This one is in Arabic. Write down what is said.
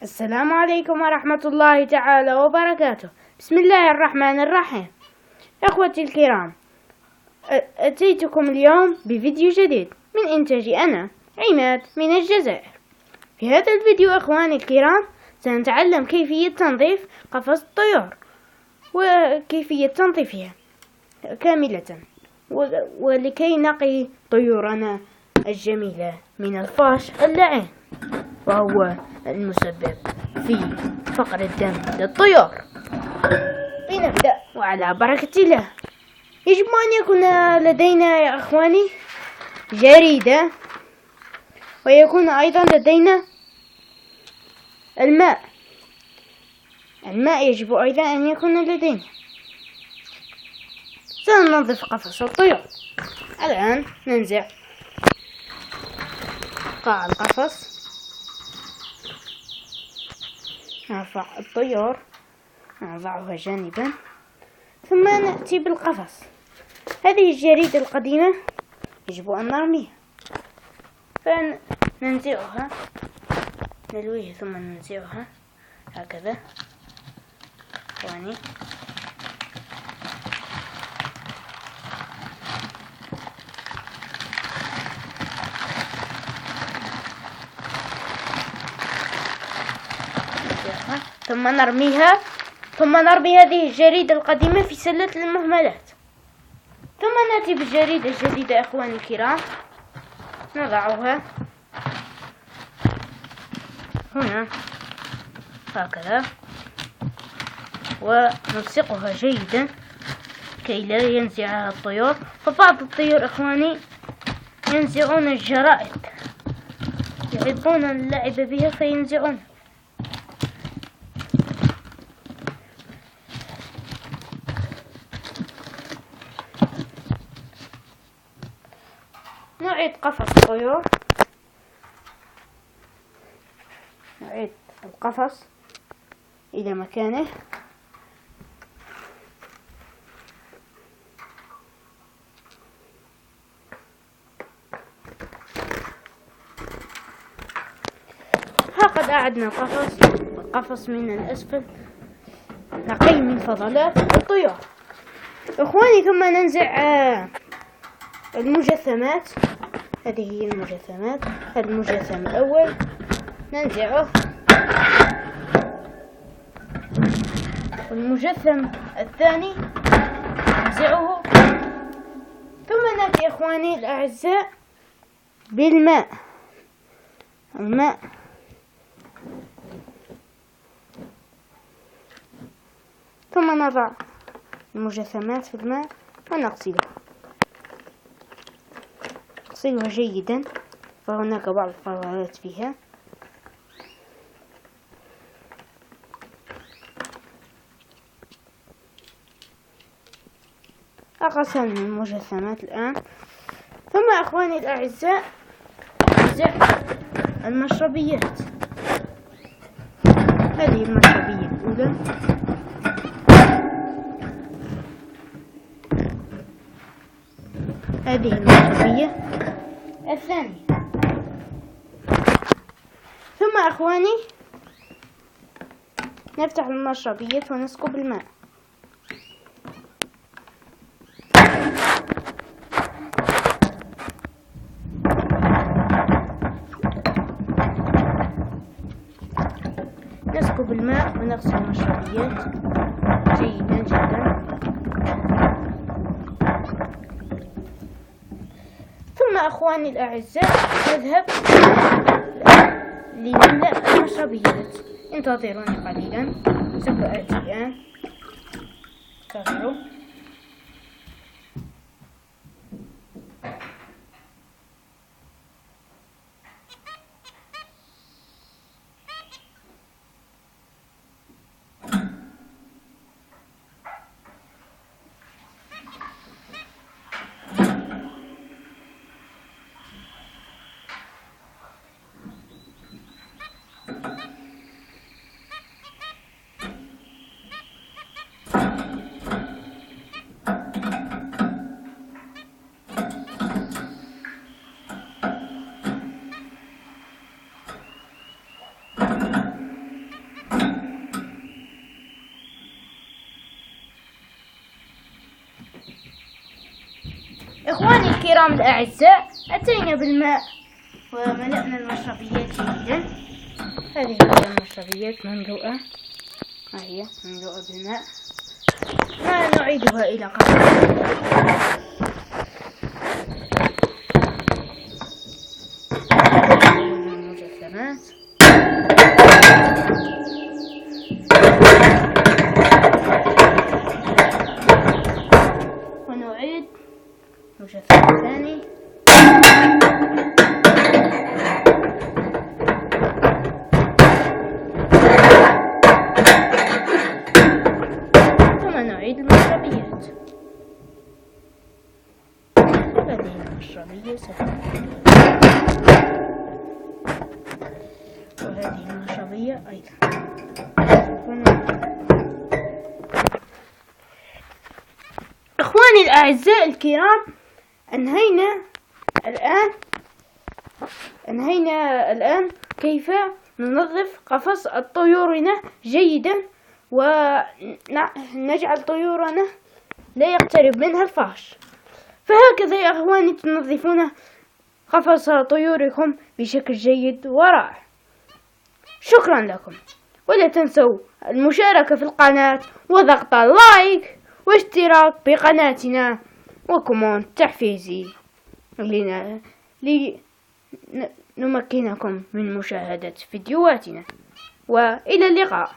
السلام عليكم ورحمة الله تعالى وبركاته. بسم الله الرحمن الرحيم. أخوتي الكرام، أتيتكم اليوم بفيديو جديد من إنتاجي أنا عماد من الجزائر. في هذا الفيديو أخواني الكرام سنتعلم كيفية تنظيف قفص الطيور وكيفية تنظيفها كاملة، ولكي نقي طيورنا الجميلة من الفاش اللعين، وهو المسبب في فقر الدم للطيور. لنبدأ وعلى بركة الله. يجب أن يكون لدينا يا أخواني جريدة، ويكون أيضا لدينا الماء يجب أيضا أن يكون لدينا. سننظف قفص الطيور. الآن ننزع قاع القفص، نرفع الطيور، نضعها جانبا، ثم نأتي بالقفص. هذه الجريدة القديمة يجب أن نرميها، فننزعها، نلويها ثم ننزعها هكذا يعني. ثم نرمي هذه الجريدة القديمة في سلة المهملات. ثم نأتي بالجريدة الجديدة أخواني الكرام، نضعها هنا هكذا، ونلصقها جيدا كي لا ينزعها الطيور. فبعض الطيور أخواني ينزعون الجرائد، يحبون اللعب بها فينزعون. نعيد قفص الطيور، نعيد القفص إلى مكانه. هكذا أعدنا القفص من الأسفل نقي من فضلات الطيور إخواني. ثم ننزع المجسمات. هذه هي المجسمات. هذا المجسم الأول ننزعه، والمجسم الثاني ننزعه. ثم نأتي إخواني الأعزاء بالماء. ثم نضع المجسمات في الماء ونغسلها جيدا، فهناك بعض الفراغات فيها. غسلنا المجسمات الآن. ثم أخواني الأعزاء ننزع المشربيات. هذه المشربية الأولى، هذه المشربية الثانية. ثم أخواني نفتح المشربية ونسكب الماء. نسكب الماء ونغسل المشربيات جيدا جدا. ثم أخواني الأعزاء نذهب لنملأ المشربيات. انتظروني قليلا، سوف آتي الآن. انتظروا. إخواني الكرام الأعزاء، أتينا بالماء وملأنا المشربيات جيدا. هذه هي المشربيات مملوءة، ها هي مملوءة بالماء، ونعيدها إلى قبل. المجسمات ونعيد مجسم ثاني. ثم نعيد المشربيات. هذه المشربية وهذه المشربية أيضا. إخواني الأعزاء الكرام، أنهينا الآن كيف ننظف قفص طيورنا جيدا، ونجعل طيورنا لا يقترب منها الفاش. فهكذا يا أخواني تنظفون قفص طيوركم بشكل جيد ورائع. شكرا لكم، ولا تنسوا المشاركة في القناة وضغط اللايك واشتراك بقناتنا وكومنت تحفيزي لنمكنكم من مشاهدة فيديوهاتنا، وإلى اللقاء.